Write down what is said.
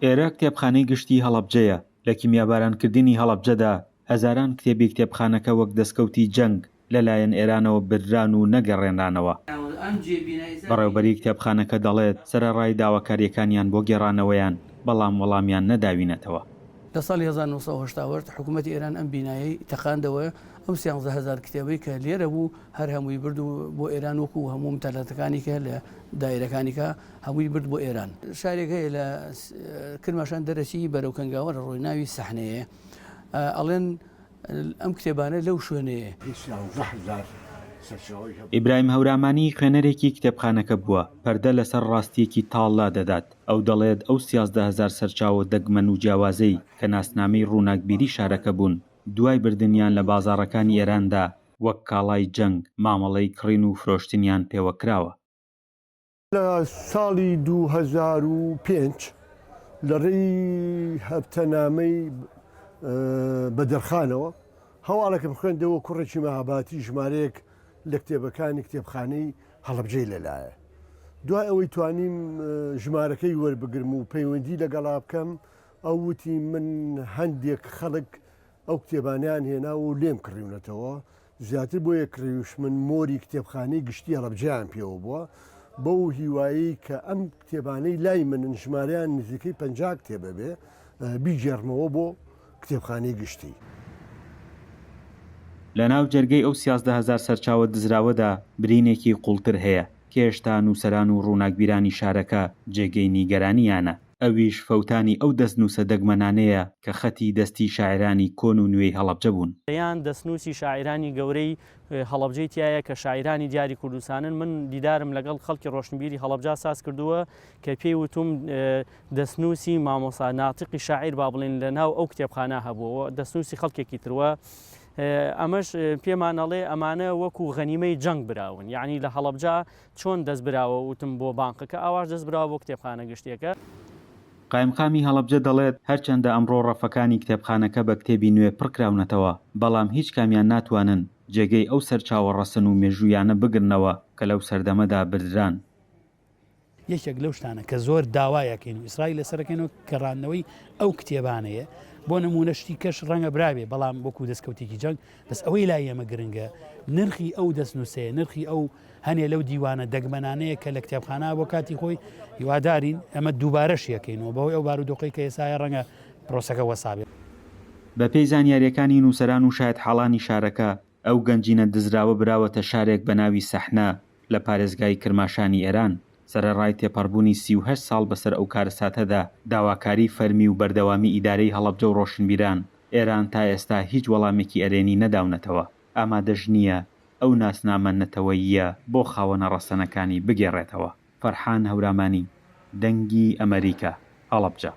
ئێرە کتێبخانەی گشتی هەڵەبجەیە. لە کیمیابارانکردنی هەڵەبجەدا هەزاران کتێبی کتێبخانەکە وەک دەستکەوتی جەنگ لەلایەن ئێرانەوە بردران و نەگەڕێنرانەوە. بەڕێوەبەری کتێبخانەکە دەڵێت سەرەڕای داواکاریەکانیان بۆ گێڕانەوەیان بەڵام وەڵامیان نەداوینەتەوە. لە ساڵی 1970 حکوومەتی ئێران ئەم بینایی تەقاندەوە ئەم 11,000 کتێبەی کە لێرە بوو هەر هەمووی برد و بۆ ئێران وەکو هەموو متەلەتەکانی کە لە دایرەکانیکە هەمووی برد بۆ ئێران. شارێک هەیە لە کرماشان دەرەچی بەرەو کەنگاوە لە ڕۆی ناوی سەحنەیە ئەڵێن ئەم کتێبانە لەو شوێنەیە. ئیبراهیم هەورامانی خوێنەرێکی کتێبخانەکە بووە. پەردە لەسەر ڕاستیەکی تاڵلا دەدات. ئەو دەڵێت ئەو 11,000 سەرچاوە دەگمەن و جیاوازەی کە ناسنامەی ڕووناکبیری شارەکە بوون دوای بردنیان لە بازاڕەکانی ئێراندا وەک کاڵای جەنگ مامەڵەی کڕین و فرۆشتنیان پێوەکراوە. لە ساڵی 2005 لە ڕێی هەفتەنامەی بەدرخانەوە هەواڵێکم خوێندەوە کوڕێکی مەهاباتی ژمارەیەک لە کتێبەکانی کتێبخانەی هەڵەبجەی لەلایە. دوای ئەوەی توانیم ژمارەکەی وەربگرم و پەیوەندی لەگەڵا بکەم ئەو وتی من هەندێک خەڵک ئەو کتێبانیان هێنا و لێم کڕیونەتەوە زیاتر بۆ یەکڕیوش من مۆری کتێبخانەی گشتی هەڵەبجەیان پێوە بووە بەو هیوایی کە ئەم کتێبانەی لای من ژمارەیان نزیکەی 50 کتێبە بێ بیجێڕمەوە بۆ کتێبخانەی گشتی. لە ناو جەرگەی ئەو 11,000 سەرچاوە دزراوەدا برینێکی قوڵتر هەیە کە هێشتا نووسەران و ڕووناکبیرانی شارەکە جێگەی نیگەرانیانە. ئەویش فەوتانی ئەو دەستنووسە دەگمەنانەیە کە خەتی دەستی شاعرانی کۆن و نوێی هەڵەبجە بوون. یان دەستنووسی شاعرانی گەورەی هەڵەبجەی تایە کە شاعرانی دیاری کوردستانن. من دیدارم لەگەڵ خەڵکی ڕۆشنبیری هەڵەبجا ساز کردووە کە پێی وتم دەستنووسی مامۆسا ناتقی شاعیر با بڵێن لە ناو ئەو کتێبخانە هەبووە دەستنووسی خەڵکێکی تروە. ئەمەش پێمانەڵێ ئەمانە وەکو غەنیمەی جەنگ براون یعنی لە هەڵەبجا چۆن دەست براوە وتم بۆ بانقەکە ئاواش دەست براوە بۆ کتێبخانە گشتێکە. قایمقامی هەڵەبجە دەڵێت هەرچەندە ئەمڕۆ ڕەفەکانی کتێبخانەکە بە کتێبی نوێ پڕکراونەتەوە بەڵام هیچ کامیان ناتوانن جێگەی ئەو سەرچاوە ڕەسن و مێژوویانە بگرنەوە کە لەو سەردەمەدا بردران. یەکێک لەو شتانە کە زۆر داوایەکەین و ئیسرائیل لەسەرەکەینەوە کەڕاندنەوەی ئەو کتێبانەیە بۆ نمونەشتی کەش ڕەنگە برابێ بەڵام وەکو دەستکەوتێکی جەنگ بەس ئەوەی لای ئێمە گرنگە نرخی ئەو دەستنووسەیە نرخی ئەو هەنێ لەو دیوانە دەگمەنانەیە کە لە کتێبخانە بۆ کاتی خۆی هیوادارین ئەمە دووبارەش یەکەینەوە بەهۆی ئەو بارودۆخەی کە ئێستا ڕەنگە پرۆسەکە وەسابێت. بە پێی زانیاریەکانی نووسەران و شاید حاڵانی شارەکە ئەو گەنجینە دزراوە براوەتە شارێک بە ناوی سەحنە لە پارێزگای کرماشانی ئێران. سەرەڕای تێپەڕبوونی 38 ساڵ بەسەر ئەو کارەساتەدا داواکاری فەرمی و بەردەوامی ئیدارەی هەڵەبجە و ڕۆشنبیران ئێران تا ئێستا هیچ وەڵامێکی ئەرێنی نەداونەتەوە. ئامادەش نییە ئەو ناسنامە نەتەوەییە بۆ خاوەنە ڕەسەنەکانی بگێڕێتەوە. فەرحان هەورامانی، دەنگی ئەمریکا، هەڵەبجە.